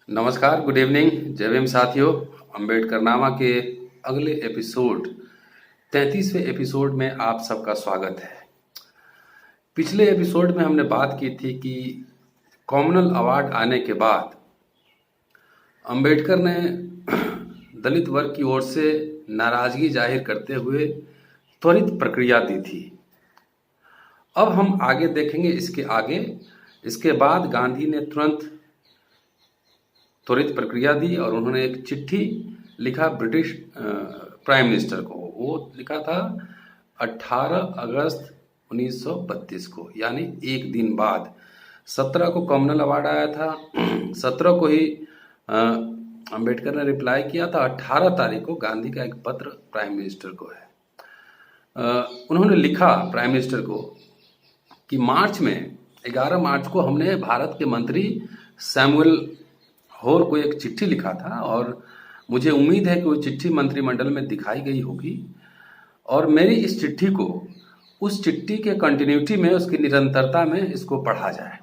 नमस्कार, good evening, जय भीम साथियों। अंबेडकर नामा के अगले एपिसोड 33वें एपिसोड में आप सबका स्वागत है। पिछले एपिसोड में हमने बात की थी कि कॉमनल अवार्ड आने के बाद अंबेडकर ने दलित वर्ग की ओर से नाराजगी जाहिर करते हुए त्वरित प्रक्रिया दी थी। अब हम आगे देखेंगे इसके बाद गांधी ने तुरंत त्वरित प्रक्रिया दी और उन्होंने एक चिट्ठी लिखा ब्रिटिश प्राइम मिनिस्टर को। वो लिखा था 18 अगस्त 1932 को, यानी एक दिन बाद। 17 को कॉमनल अवार्ड आया था, 17 को ही अंबेडकर ने रिप्लाई किया था। 18 तारीख को गांधी का एक पत्र प्राइम मिनिस्टर को है। उन्होंने लिखा प्राइम मिनिस्टर को कि 11 मार्च को हमने भारत के मंत्री सैमुअल होर को एक चिट्ठी लिखा था और मुझे उम्मीद है कि वो चिट्ठी मंत्रिमंडल में दिखाई गई होगी और मेरी इस चिट्ठी को उस चिट्ठी के कंटिन्यूटी में, उसकी निरंतरता में इसको पढ़ा जाए।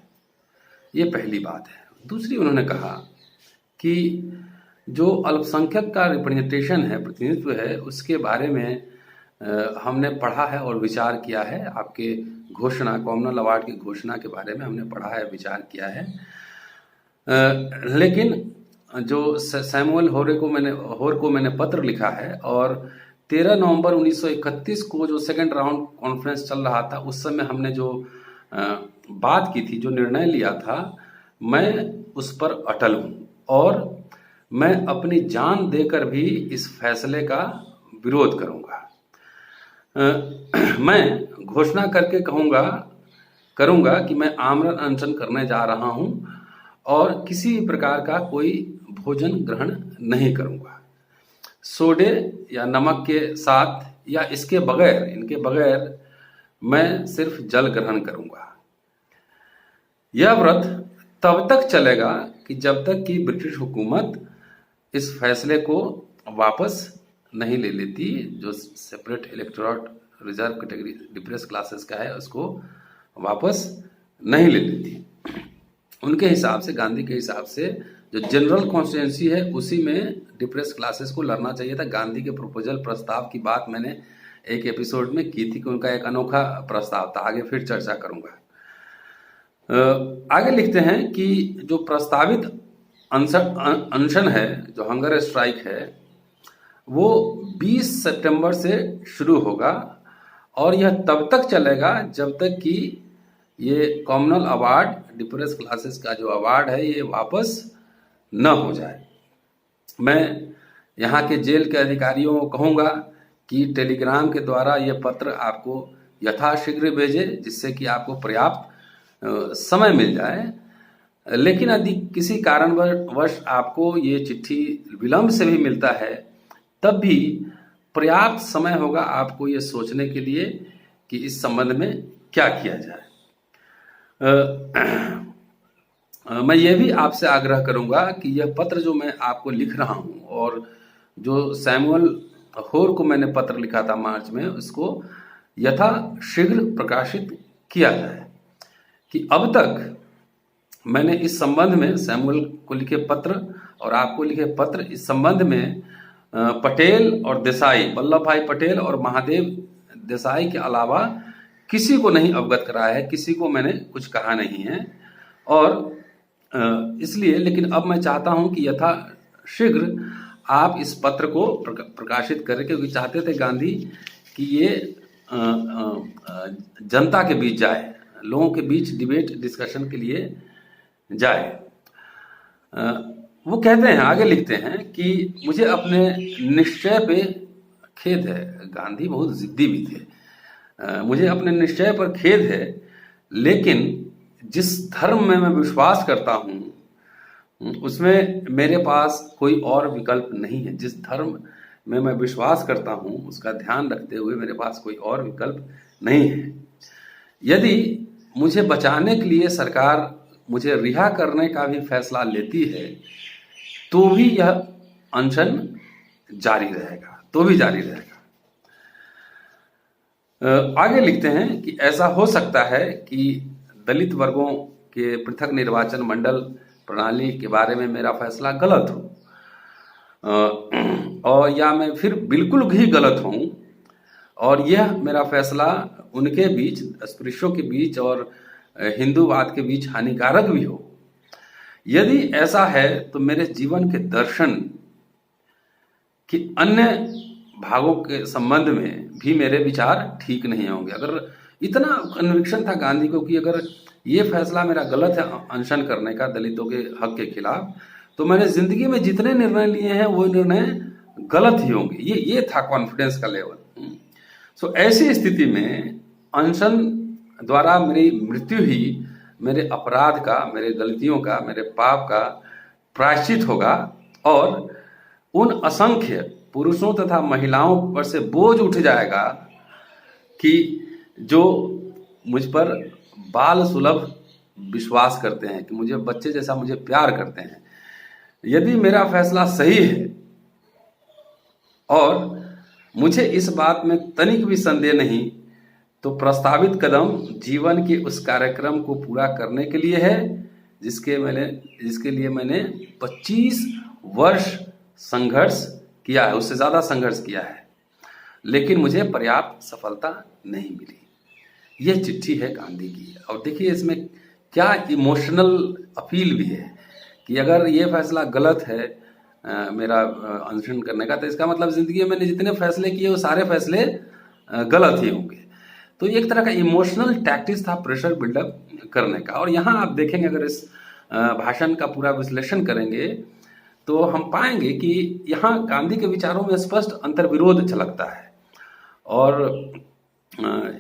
ये पहली बात है। दूसरी, उन्होंने कहा कि जो अल्पसंख्यक का रिप्रेजेंटेशन है, प्रतिनिधित्व है, उसके बारे में हमने पढ़ा है और विचार किया है। आपके घोषणा, कॉमनल अवार्ड की घोषणा के बारे में हमने पढ़ा है, विचार किया है। लेकिन जो सैमुअल होर को मैंने पत्र लिखा है और 13 नवंबर 1931 को जो सेकंड राउंड कॉन्फ्रेंस चल रहा था, उस समय हमने जो बात की थी, जो निर्णय लिया था, मैं उस पर अटल हूँ और मैं अपनी जान देकर भी इस फैसले का विरोध करूँगा। मैं घोषणा करके करूँगा कि मैं आमरण अनशन करने जा रहा हूँ और किसी भी प्रकार का कोई भोजन ग्रहण नहीं करूंगा। सोडे या नमक के साथ या इनके बगैर मैं सिर्फ जल ग्रहण करूंगा। यह व्रत तब तक चलेगा कि जब तक कि ब्रिटिश हुकूमत इस फैसले को वापस नहीं ले लेती, जो separate electoral reserve category depress classes का है, उसको वापस नहीं ले लेती। उनके हिसाब से, गांधी के हिसाब से, जो जनरल कॉन्स्टिट्यूंसी है उसी में डिप्रेस क्लासेस को लड़ना चाहिए था। गांधी के प्रस्ताव की बात मैंने एक एपिसोड में की थी कि उनका एक अनोखा प्रस्ताव था। आगे फिर चर्चा करूंगा। आगे लिखते हैं कि जो प्रस्तावित अनशन है, जो हंगर स्ट्राइक है, वो 20 सितंबर से शुरू होगा और यह तब तक चलेगा जब तक कि ये कॉमनल अवार्ड, डिप्रेस क्लासेस का जो अवार्ड है, ये वापस न हो जाए। मैं यहाँ के जेल के अधिकारियों को कहूँगा कि टेलीग्राम के द्वारा ये पत्र आपको यथाशीघ्र भेजे, जिससे कि आपको पर्याप्त समय मिल जाए। लेकिन यदि किसी कारणवश आपको ये चिट्ठी विलंब से भी मिलता है, तब भी पर्याप्त समय होगा आपको ये सोचने के लिए कि इस संबंध में क्या किया जाए। मैं ये भी आपसे आग्रह करूंगा कि यह पत्र जो मैं आपको लिख रहा हूं और जो सैमुअल होर को मैंने पत्र लिखा था मार्च में, उसको यथाशीघ्र प्रकाशित किया जाए। कि अब तक मैंने इस संबंध में सैमुअल को लिखे पत्र और आपको लिखे पत्र, इस संबंध में पटेल और देसाई, वल्लभ भाई पटेल और महादेव देसाई के अलावा किसी को नहीं अवगत कराया है, किसी को मैंने कुछ कहा नहीं है। और इसलिए, लेकिन अब मैं चाहता हूं कि यथाशीघ्र आप इस पत्र को प्रकाशित करें, क्योंकि चाहते थे गांधी कि ये जनता के बीच जाए, लोगों के बीच डिबेट डिस्कशन के लिए जाए। वो कहते हैं, आगे लिखते हैं कि मुझे अपने निश्चय पे खेद है। गांधी बहुत जिद्दी भी थे। मुझे अपने निश्चय पर खेद है, लेकिन जिस धर्म में मैं विश्वास करता हूँ उसमें मेरे पास कोई और विकल्प नहीं है। जिस धर्म में मैं विश्वास करता हूँ उसका ध्यान रखते हुए मेरे पास कोई और विकल्प नहीं है। यदि मुझे बचाने के लिए सरकार मुझे रिहा करने का भी फैसला लेती है, तो भी यह अनशन जारी रहेगा। आगे लिखते हैं कि ऐसा हो सकता है कि दलित वर्गों के पृथक निर्वाचन मंडल प्रणाली के बारे में मेरा फैसला गलत हो, और या मैं फिर बिल्कुल ही गलत हूँ और यह मेरा फैसला उनके बीच, अस्पृश्यों के बीच और हिंदूवाद के बीच हानिकारक भी हो। यदि ऐसा है तो मेरे जीवन के दर्शन कि अन्य भागों के संबंध में भी मेरे विचार ठीक नहीं होंगे। अगर इतना कन्विक्शन था गांधी को कि अगर ये फैसला मेरा गलत है अनशन करने का दलितों के हक के खिलाफ, तो मैंने जिंदगी में जितने निर्णय लिए हैं वो निर्णय गलत ही होंगे। ये था कॉन्फिडेंस का लेवल। सो ऐसी स्थिति में अनशन द्वारा मेरी मृत्यु ही मेरे अपराध का, मेरे गलतियों का, मेरे पाप का प्रायश्चित होगा और उन असंख्य पुरुषों तथा महिलाओं पर से बोझ उठ जाएगा कि जो मुझ पर बाल सुलभ विश्वास करते हैं, कि मुझे बच्चे जैसा मुझे प्यार करते हैं। यदि मेरा फैसला सही है और मुझे इस बात में तनिक भी संदेह नहीं, तो प्रस्तावित कदम जीवन के उस कार्यक्रम को पूरा करने के लिए है जिसके लिए मैंने 25 वर्ष संघर्ष किया है, उससे ज़्यादा संघर्ष किया है, लेकिन मुझे पर्याप्त सफलता नहीं मिली। यह चिट्ठी है गांधी की। और देखिए इसमें क्या इमोशनल अपील भी है कि अगर ये फैसला गलत है मेरा अनशन करने का, तो इसका मतलब ज़िंदगी में मैंने जितने फैसले किए वो सारे फैसले गलत ही होंगे। तो एक तरह का इमोशनल टैक्टिक्स था प्रेशर बिल्डअप करने का। और यहाँ आप देखेंगे, अगर इस भाषण का पूरा विश्लेषण करेंगे तो हम पाएंगे कि यहाँ गांधी के विचारों में स्पष्ट अंतर्विरोध झलकता है। और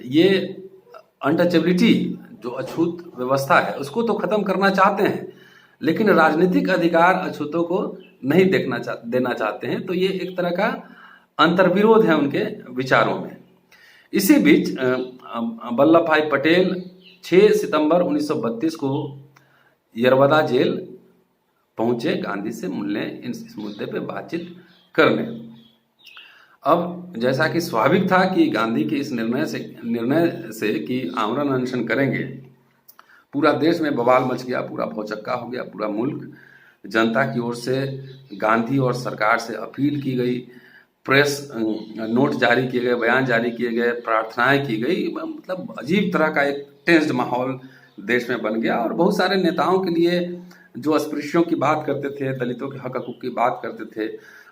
ये अनटचेबिलिटी, जो अछूत व्यवस्था है, उसको तो खत्म करना चाहते हैं, लेकिन राजनीतिक अधिकार अछूतों को नहीं देना चाहते हैं। तो ये एक तरह का अंतर्विरोध है उनके विचारों में। इसी बीच वल्लभ भाई पटेल 6 सितंबर 1932 को यरवदा जेल पहुंचे गांधी से मिलने, इस मुद्दे पे बातचीत करने। अब जैसा कि स्वाभाविक था कि गांधी के इस निर्णय से कि आमरण अनशन करेंगे, पूरा देश में बवाल मच गया, पूरा भौचक्का हो गया। पूरा मुल्क जनता की ओर से गांधी और सरकार से अपील की गई, प्रेस नोट जारी किए गए, बयान जारी किए गए, प्रार्थनाएं की गई। मतलब अजीब तरह का एक टेंस्ड माहौल देश में बन गया। और बहुत सारे नेताओं के लिए जो अस्पृश्यों की बात करते थे, दलितों के हक हकूक की बात करते थे,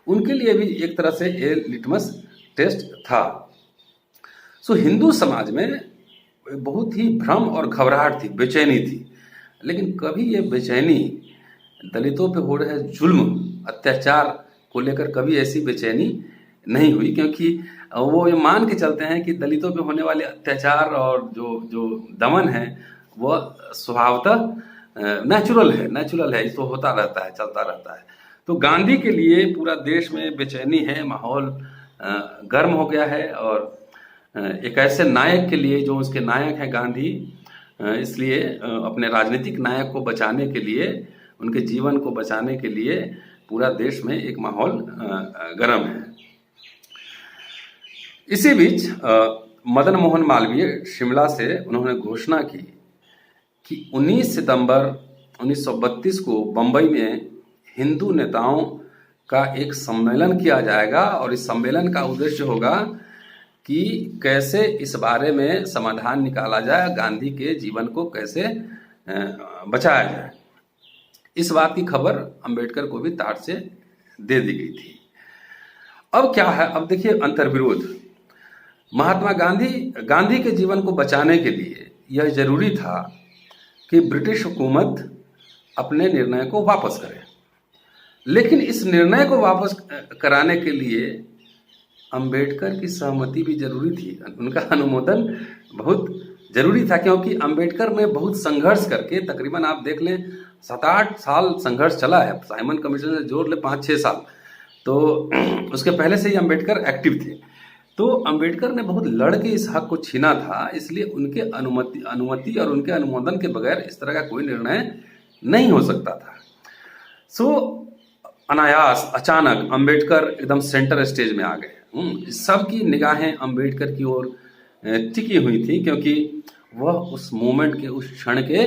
उनके लिए भी एक तरह से ये लिटमस टेस्ट था। सो हिंदू समाज में बहुत ही भ्रम और घबराहट थी, बेचैनी थी। लेकिन कभी ये बेचैनी दलितों पे हो रहे जुल्म, अत्याचार को लेकर कभी ऐसी बेचैनी नहीं हुई, क्योंकि वो ये मान के चलते हैं कि दलितों पे होने वाले अत्याचार और जो दमन है वह स्वभावतः नेचुरल है, इसको होता रहता है, चलता रहता है। तो गांधी के लिए पूरा देश में बेचैनी है, माहौल गर्म हो गया है। और एक ऐसे नायक के लिए जो उसके नायक हैं गांधी, इसलिए अपने राजनीतिक नायक को बचाने के लिए, उनके जीवन को बचाने के लिए पूरा देश में एक माहौल गर्म है। इसी बीच मदन मोहन मालवीय शिमला से उन्होंने घोषणा की कि 19 सितंबर 1932 को बंबई में हिंदू नेताओं का एक सम्मेलन किया जाएगा और इस सम्मेलन का उद्देश्य होगा कि कैसे इस बारे में समाधान निकाला जाए, गांधी के जीवन को कैसे बचाया जाए। इस बात की खबर अंबेडकर को भी तार से दे दी गई थी। अब क्या है, अब देखिए अंतर्विरोध। महात्मा गांधी के जीवन को बचाने के लिए यह जरूरी था कि ब्रिटिश हुकूमत अपने निर्णय को वापस करे, लेकिन इस निर्णय को वापस कराने के लिए अंबेडकर की सहमति भी जरूरी थी, उनका अनुमोदन बहुत जरूरी था। क्योंकि अंबेडकर ने बहुत संघर्ष करके, तकरीबन आप देख लें 7-8 साल संघर्ष चला है, साइमन कमीशन से जोड़ ले 5-6 साल, तो उसके पहले से ही अंबेडकर एक्टिव थे। तो अंबेडकर ने बहुत लड़ के इस हक को छीना था, इसलिए उनके अनुमति और उनके अनुमोदन के बगैर इस तरह का कोई निर्णय नहीं हो सकता था। सो अनायास, अचानक अंबेडकर एकदम सेंटर स्टेज में आ गए। सबकी निगाहें अंबेडकर की ओर टिकी हुई थी, क्योंकि वह उस मोमेंट के, उस क्षण के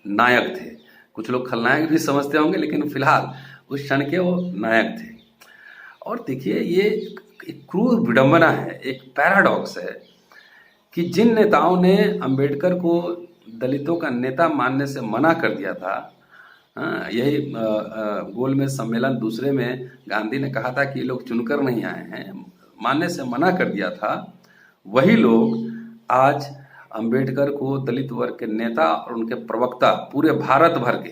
नायक थे। कुछ लोग खलनायक भी समझते होंगे, लेकिन फिलहाल उस क्षण के वो नायक थे। और देखिए, ये एक क्रूर विडंबना है, एक पैराडॉक्स है कि जिन नेताओं ने अंबेडकर को दलितों का नेता मानने से मना कर दिया था, यही गोलमेज सम्मेलन दूसरे में गांधी ने कहा था कि ये लोग चुनकर नहीं आए हैं, मानने से मना कर दिया था, वही लोग आज अंबेडकर को दलित वर्ग के नेता और उनके प्रवक्ता, पूरे भारत भर के,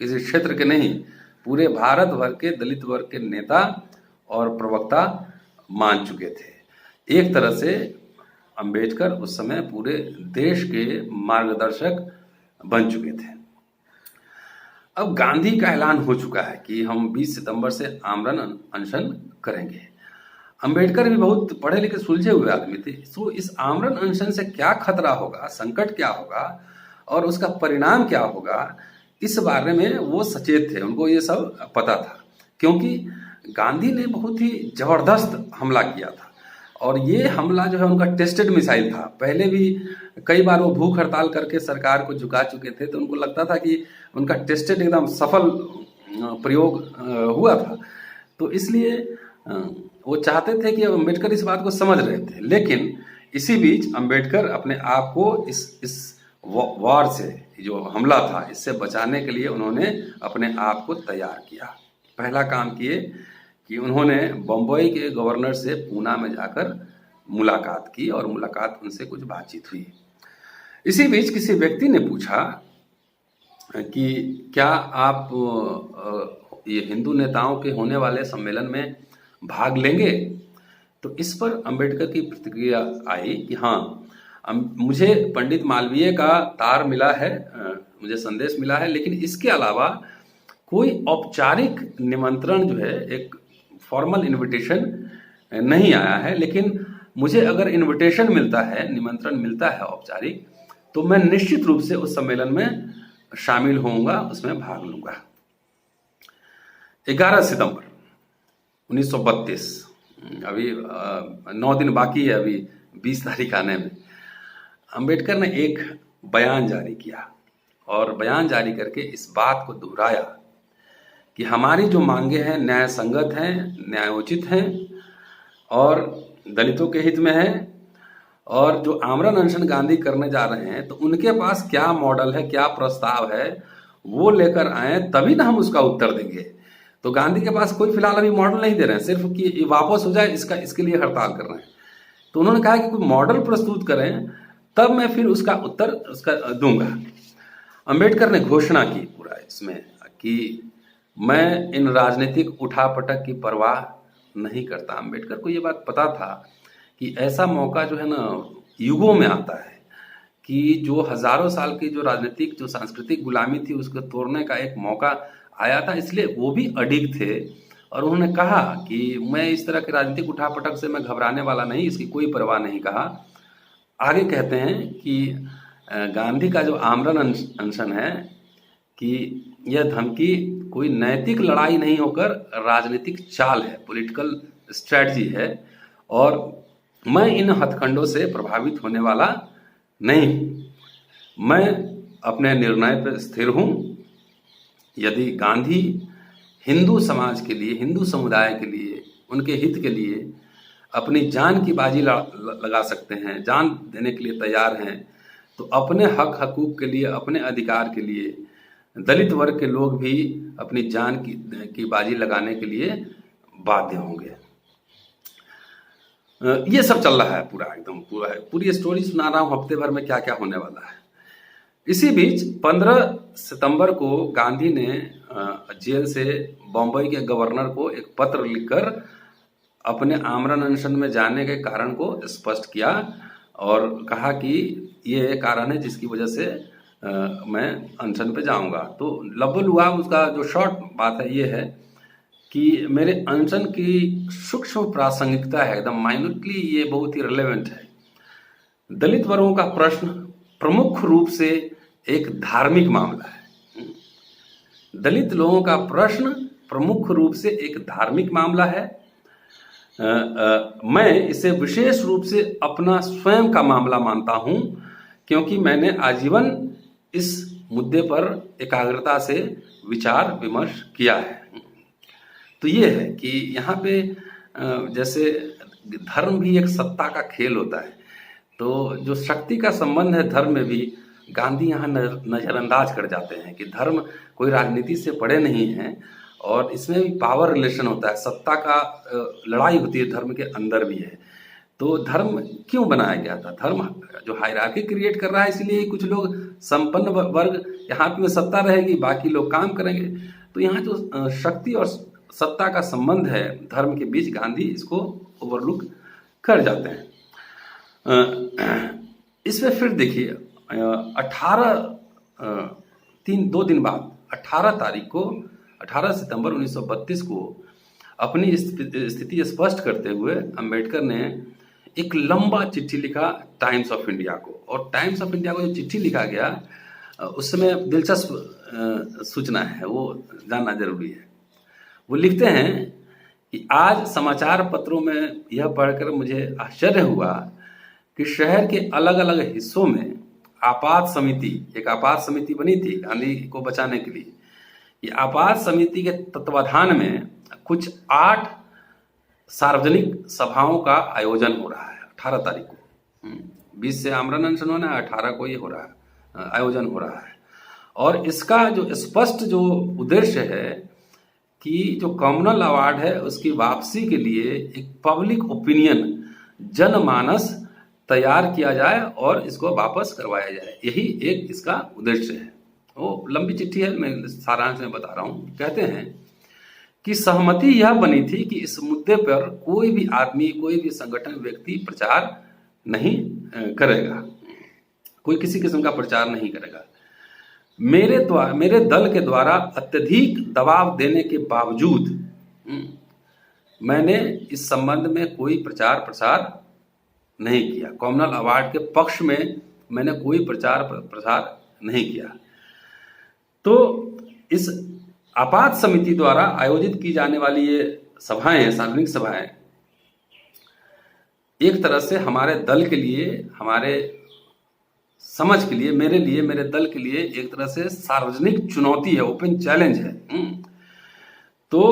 किसी क्षेत्र के नहीं, पूरे भारत भर के दलित वर्ग के नेता और प्रवक्ता मान चुके थे। एक तरह से अंबेडकर उस समय पूरे देश के मार्गदर्शक बन चुके थे। अब गांधी का ऐलान हो चुका है कि हम 20 सितंबर से आमरण अनशन करेंगे। अंबेडकर भी बहुत पढ़े लिखे सुलझे हुए आदमी थे, तो इस आमरण अनशन से क्या खतरा होगा, संकट क्या होगा और उसका परिणाम क्या होगा, इस बारे में वो सचेत थे, उनको ये सब पता था। क्योंकि गांधी ने बहुत ही जबरदस्त हमला किया था और ये हमला जो है उनका टेस्टेड मिसाइल था। पहले भी कई बार वो भूख हड़ताल करके सरकार को झुका चुके थे, तो उनको लगता था कि उनका टेस्टेड एकदम सफल प्रयोग हुआ था। तो इसलिए वो चाहते थे कि अंबेडकर इस बात को समझ रहे थे, लेकिन इसी बीच अंबेडकर अपने आप को इस वार से, जो हमला था, इससे बचाने के लिए उन्होंने अपने आप को तैयार किया। पहला काम किए कि उन्होंने बम्बई के गवर्नर से पूना में जाकर मुलाकात की और मुलाकात उनसे कुछ बातचीत हुई। इसी बीच किसी व्यक्ति ने पूछा कि क्या आप ये हिंदू नेताओं के होने वाले सम्मेलन में भाग लेंगे? तो इस पर अंबेडकर की प्रतिक्रिया आई कि हाँ, मुझे पंडित मालवीय का तार मिला है, मुझे संदेश मिला है, लेकिन इसके अलावा कोई औपचारिक निमंत्रण जो है, एक फॉर्मल इनविटेशन नहीं आया है। लेकिन मुझे अगर इनविटेशन मिलता है, निमंत्रण मिलता है औपचारिक, तो मैं निश्चित रूप से उस सम्मेलन में शामिल होऊंगा, उसमें भाग लूंगा। 11 सितंबर 1932, अभी 9 दिन बाकी है, अभी 20 तारीख आने में, अंबेडकर ने एक बयान जारी किया और बयान जारी करके इस बात को दोहराया कि हमारी जो मांगे हैं न्याय संगत हैं, न्यायोचित हैं और दलितों के हित में हैं, और जो आमरण अनशन गांधी करने जा रहे हैं तो उनके पास क्या मॉडल है, क्या प्रस्ताव है, वो लेकर आए, तभी ना हम उसका उत्तर देंगे। तो गांधी के पास कोई फिलहाल अभी मॉडल नहीं दे रहे हैं, सिर्फ कि वापस हो जाए इसके लिए हड़ताल कर रहे हैं। तो उन्होंने कहा कि कोई मॉडल प्रस्तुत करें, तब मैं फिर उसका उत्तर दूंगा। अंबेडकर ने घोषणा की पूरा इसमें कि मैं इन राजनीतिक उठापटक की परवाह नहीं करता। अंबेडकर को ये बात पता था कि ऐसा मौका जो है ना, युगों में आता है, कि जो हजारों साल की जो राजनीतिक, जो सांस्कृतिक गुलामी थी, उसको तोड़ने का एक मौका आया था। इसलिए वो भी अडिग थे और उन्होंने कहा कि मैं इस तरह के राजनीतिक उठापटक से मैं घबराने वाला नहीं, इसकी कोई परवाह नहीं। कहा आगे कहते हैं कि गांधी का जो आमरण अनशन है, कि यह धमकी कोई नैतिक लड़ाई नहीं होकर राजनीतिक चाल है, पॉलिटिकल स्ट्रेटजी है, और मैं इन हथकंडों से प्रभावित होने वाला नहीं हूं। मैं अपने निर्णय पर स्थिर हूं। यदि गांधी हिंदू समाज के लिए, हिंदू समुदाय के लिए, उनके हित के लिए अपनी जान की बाजी लगा सकते हैं, जान देने के लिए तैयार हैं, तो अपने हक हकूक के लिए, अपने अधिकार के लिए दलित वर्ग के लोग भी अपनी जान की बाजी लगाने के लिए बाध्य होंगे। ये सब चल रहा है पूरा, एकदम पूरी स्टोरी सुना रहा हूं, हफ्ते भर में क्या क्या होने वाला है। इसी बीच 15 सितंबर को गांधी ने जेल से बम्बई के गवर्नर को एक पत्र लिखकर अपने आमरण अनशन में जाने के कारण को स्पष्ट किया और कहा कि ये कारण है जिसकी वजह से मैं अनशन पे जाऊंगा। तो लब्बुल हुआ उसका जो शॉर्ट बात है, ये है कि मेरे अनशन की सूक्ष्म प्रासंगिकता है, एकदम माइन्यूटली ये बहुत ही रिलेवेंट है। दलित वर्गों का प्रश्न प्रमुख रूप से एक धार्मिक मामला है। दलित लोगों का प्रश्न प्रमुख रूप से एक धार्मिक मामला है। मैं इसे विशेष रूप से अपना स्वयं का मामला मानता हूं, क्योंकि मैंने आजीवन इस मुद्दे पर एकाग्रता से विचार विमर्श किया है। तो ये है कि यहाँ पे जैसे धर्म भी एक सत्ता का खेल होता है, तो जो शक्ति का संबंध है धर्म में भी गांधी यहाँ नज़रअंदाज कर जाते हैं कि धर्म कोई राजनीति से परे नहीं है, और इसमें भी पावर रिलेशन होता है, सत्ता का लड़ाई होती है, धर्म के अंदर भी है। तो धर्म क्यों बनाया गया था? धर्म जो हायरार्की क्रिएट कर रहा है, इसलिए कुछ लोग संपन्न वर्ग यहाँ पे सत्ता रहेगी, बाकी लोग काम करेंगे। तो यहाँ जो शक्ति और सत्ता का संबंध है धर्म के बीच, गांधी इसको ओवरलुक कर जाते हैं। इसमें फिर देखिए 2 दिन बाद 18 सितंबर 1932 को अपनी स्थिति स्पष्ट करते हुए अंबेडकर ने एक लंबा चिट्ठी लिखा टाइम्स ऑफ इंडिया को। और टाइम्स ऑफ इंडिया को जो चिट्ठी लिखा गया, उसमें दिलचस्प सूचना है, वो जानना जरूरी है। वो लिखते हैं कि आज समाचार पत्रों में यह पढ़कर मुझे आश्चर्य हुआ कि शहर के अलग अलग हिस्सों में एक आपात समिति बनी थी गांधी को बचाने के लिए। ये आपात समिति के तत्वाधान में कुछ 8 सार्वजनिक सभाओं का आयोजन हो रहा है 18 तारीख को। 20 से आमरण अनशन होना है, 18 को ये हो रहा है, आयोजन हो रहा है। और इसका जो स्पष्ट जो उद्देश्य है कि जो कॉमनल अवार्ड है उसकी वापसी के लिए एक पब्लिक ओपिनियन, जनमानस तैयार किया जाए और इसको वापस करवाया जाए। यही एक इसका उद्देश्य है। वो लंबी चिट्ठी है, मैं सारांश में बता रहा हूँ। कहते हैं कि सहमति यह बनी थी कि इस मुद्दे पर कोई भी आदमी, कोई भी संगठन, व्यक्ति प्रचार नहीं करेगा, कोई किसी किस्म का प्रचार नहीं करेगा। मेरे दल के द्वारा अत्यधिक दबाव देने के बावजूद मैंने इस संबंध में कोई प्रचार प्रसार नहीं किया। कॉमनल अवार्ड के पक्ष में मैंने कोई प्रचार प्रसार नहीं किया। तो इस आपात समिति द्वारा आयोजित की जाने वाली ये सभाएं, सार्वजनिक सभाएं, एक तरह से हमारे दल के लिए, हमारे समझ के लिए, मेरे लिए, मेरे दल के लिए एक तरह से सार्वजनिक चुनौती है, ओपन चैलेंज है। तो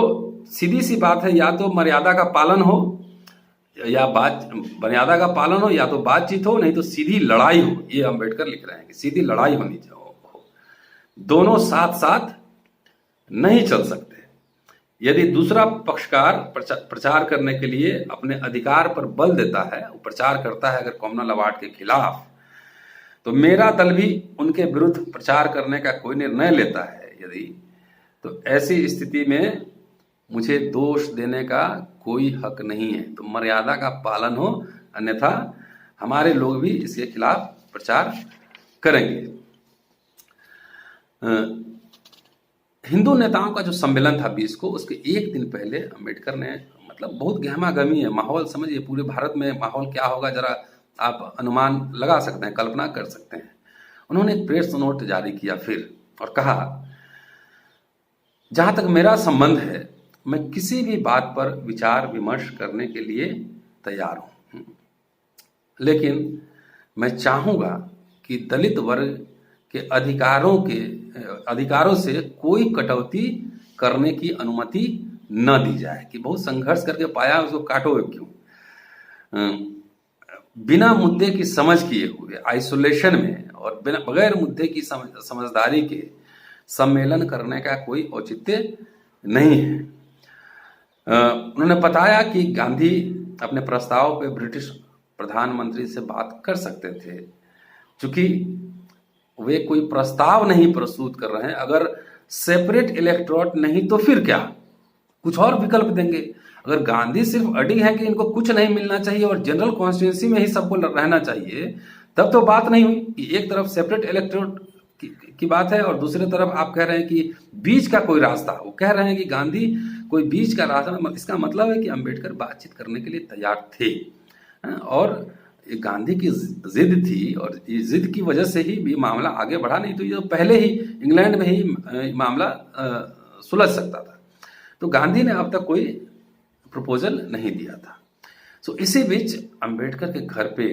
सीधी सी बात है, या तो मर्यादा का पालन हो या मर्यादा का पालन हो, या तो बातचीत हो, नहीं तो सीधी लड़ाई हो। ये अंबेडकर लिख रहे हैं कि सीधी लड़ाई होनी चाहिए। दोनों साथ साथ नहीं चल सकते। यदि दूसरा पक्षकार प्रचार करने के लिए अपने अधिकार पर बल देता है, वो प्रचार करता है अगर कॉमनल अवार्ड के खिलाफ, तो मेरा दल भी उनके विरुद्ध प्रचार करने का कोई निर्णय लेता है यदि, तो ऐसी स्थिति में मुझे दोष देने का कोई हक नहीं है। तो मर्यादा का पालन हो, अन्यथा हमारे लोग भी इसके खिलाफ प्रचार करेंगे। हिंदू नेताओं का जो सम्मेलन था 20 को, उसके एक दिन पहले अंबेडकर ने, मतलब बहुत गहमा गहमी है माहौल, समझिए पूरे भारत में माहौल क्या होगा जरा आप अनुमान लगा सकते हैं, कल्पना कर सकते हैं। उन्होंने एक प्रेस नोट जारी किया फिर, और कहा, जहां तक मेरा संबंध है मैं किसी भी बात पर विचार विमर्श करने के लिए तैयार हूं, लेकिन मैं चाहूंगा कि दलित वर्ग के अधिकारों से कोई कटौती करने की अनुमति न दी जाए। कि बहुत संघर्ष करके पाया, उसको काटोगे क्यों? बिना मुद्दे की समझ किए हुए, आइसोलेशन में और बगैर मुद्दे की समझदारी के सम्मेलन करने का कोई औचित्य नहीं है। उन्होंने बताया कि गांधी अपने प्रस्ताव पे ब्रिटिश प्रधानमंत्री से बात कर सकते थे, क्योंकि वे कोई प्रस्ताव नहीं प्रस्तुत कर रहे हैं। अगर सेपरेट इलेक्टोरेट नहीं तो फिर क्या, कुछ और विकल्प देंगे। अगर गांधी सिर्फ अडिग है कि इनको कुछ नहीं मिलना चाहिए और जनरल कॉन्स्टिट्यूंसी में ही सबको रहना चाहिए, तब तो बात नहीं हुई कि एक तरफ सेपरेट इलेक्टोरेट की बात है और दूसरी तरफ आप कह रहे हैं कि बीच का कोई रास्ता। वो कह रहे हैं कि गांधी कोई बीच का रास्ता, इसका मतलब है कि अंबेडकर बातचीत करने के लिए तैयार थे। और गांधी की जिद थी, और इस जिद की वजह से ही ये मामला आगे बढ़ा, नहीं तो ये पहले ही इंग्लैंड में ही मामला सुलझ सकता था। तो गांधी ने अब तक कोई प्रपोजल नहीं दिया था। इसी बीच अंबेडकर के घर पे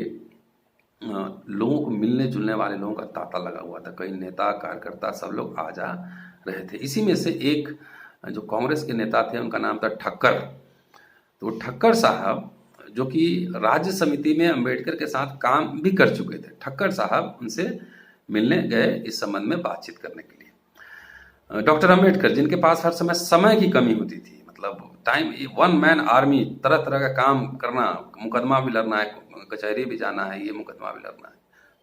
लोगों को, मिलने जुलने वाले लोगों का तांता लगा हुआ था। कई नेता कार्यकर्ता सब लोग आ जा रहे थे। इसी में से एक जो कांग्रेस के नेता थे उनका नाम था ठक्कर। तो ठक्कर साहब जो कि राज्य समिति में अंबेडकर के साथ काम भी कर चुके थे, ठक्कर साहब उनसे मिलने गए इस संबंध में बातचीत करने के लिए। डॉक्टर अंबेडकर जिनके पास हर समय की कमी होती थी, मतलब टाइम, वन मैन आर्मी, तरह तरह का काम करना, मुकदमा भी लड़ना है, कचहरी भी जाना है, ये मुकदमा भी लड़ना है।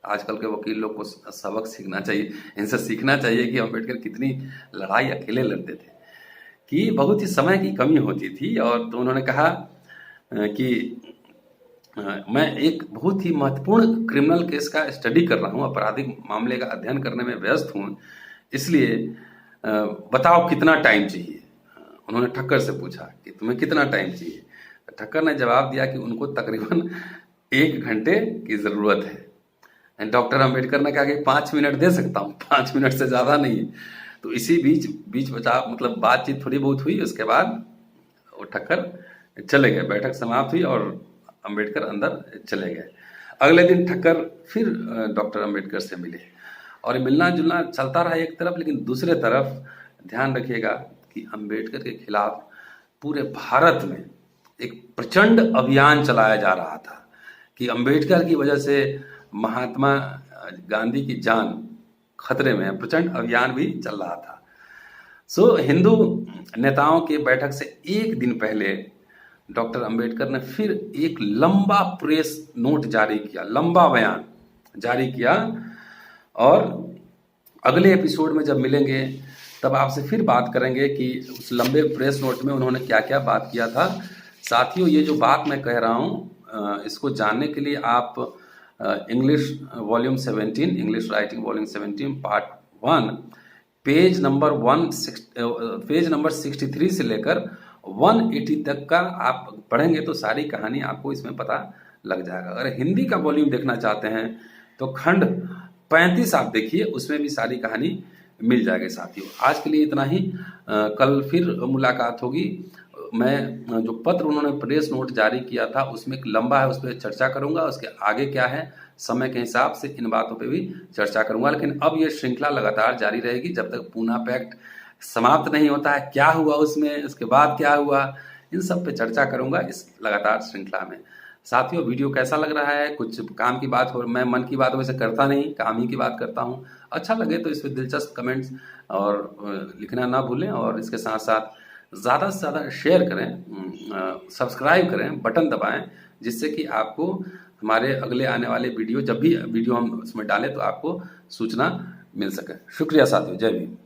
आजकल के वकील लोग को सबक सीखना चाहिए, इनसे सीखना चाहिए कि अंबेडकर कितनी लड़ाई अकेले लड़ते थे, कि बहुत ही समय की कमी होती थी। और तो उन्होंने कहा कि मैं एक बहुत ही महत्वपूर्ण क्रिमिनल केस का स्टडी कर रहा हूँ, आपराधिक मामले का अध्ययन करने में व्यस्त हूँ, इसलिए बताओ कितना टाइम चाहिए। उन्होंने ठक्कर से पूछा कि तुम्हें कितना टाइम चाहिए। ठक्कर ने जवाब दिया कि उनको तकरीबन 1 घंटे की ज़रूरत है। डॉक्टर अंबेडकर ने कहा कि 5 मिनट दे सकता हूँ, 5 मिनट से ज़्यादा नहीं। तो इसी बीच बचा, मतलब बातचीत थोड़ी बहुत हुई। उसके बाद वो ठक्कर चले गए, बैठक समाप्त हुई और अंबेडकर अंदर चले गए। अगले दिन ठक्कर फिर डॉक्टर अंबेडकर से मिले और मिलना जुलना चलता रहा एक तरफ, लेकिन दूसरे तरफ ध्यान रखिएगा कि अंबेडकर के खिलाफ पूरे भारत में एक प्रचंड अभियान चलाया जा रहा था कि अंबेडकर की वजह से महात्मा गांधी की जान खतरे में है। प्रचंड अभियान भी चल रहा था। हिंदू नेताओं के बैठक से एक दिन पहले डॉक्टर अंबेडकर ने फिर एक लंबा प्रेस नोट जारी किया, लंबा बयान जारी किया। और अगले एपिसोड में जब मिलेंगे तब आपसे फिर बात करेंगे कि उस लंबे प्रेस नोट में उन्होंने क्या क्या बात किया था। साथियों, ये जो बात मैं कह रहा हूँ, इसको जानने के लिए आप English volume 17, English writing volume 17 part 1 page number 63 से लेकर 180 तक का आप पढ़ेंगे तो सारी कहानी आपको इसमें पता लग जाएगा। अगर हिंदी का वॉल्यूम देखना चाहते हैं तो खंड 35 आप देखिए, उसमें भी सारी कहानी मिल जाएगी। साथियों, आज के लिए इतना ही। कल फिर मुलाकात होगी। मैं जो पत्र उन्होंने प्रेस नोट जारी किया था उसमें एक लंबा है, उस पर चर्चा करूंगा। उसके आगे क्या है, समय के हिसाब से इन बातों पे भी चर्चा करूंगा। लेकिन अब ये श्रृंखला लगातार जारी रहेगी जब तक पूना पैक्ट समाप्त नहीं होता है। क्या हुआ उसमें, उसके बाद क्या हुआ, इन सब पे चर्चा करूंगा इस लगातार श्रृंखला में। साथियों, वीडियो कैसा लग रहा है? कुछ काम की बात हो, मैं मन की बात वैसे करता नहीं, काम ही की बात करता हूँ। अच्छा लगे तो इस पर दिलचस्प कमेंट्स और लिखना ना भूलें। और इसके साथ साथ ज़्यादा से ज़्यादा शेयर करें, सब्सक्राइब करें, बटन दबाएं, जिससे कि आपको हमारे अगले आने वाले वीडियो, जब भी वीडियो हम उसमें डालें तो आपको सूचना मिल सके। शुक्रिया साथियों, जय भीम।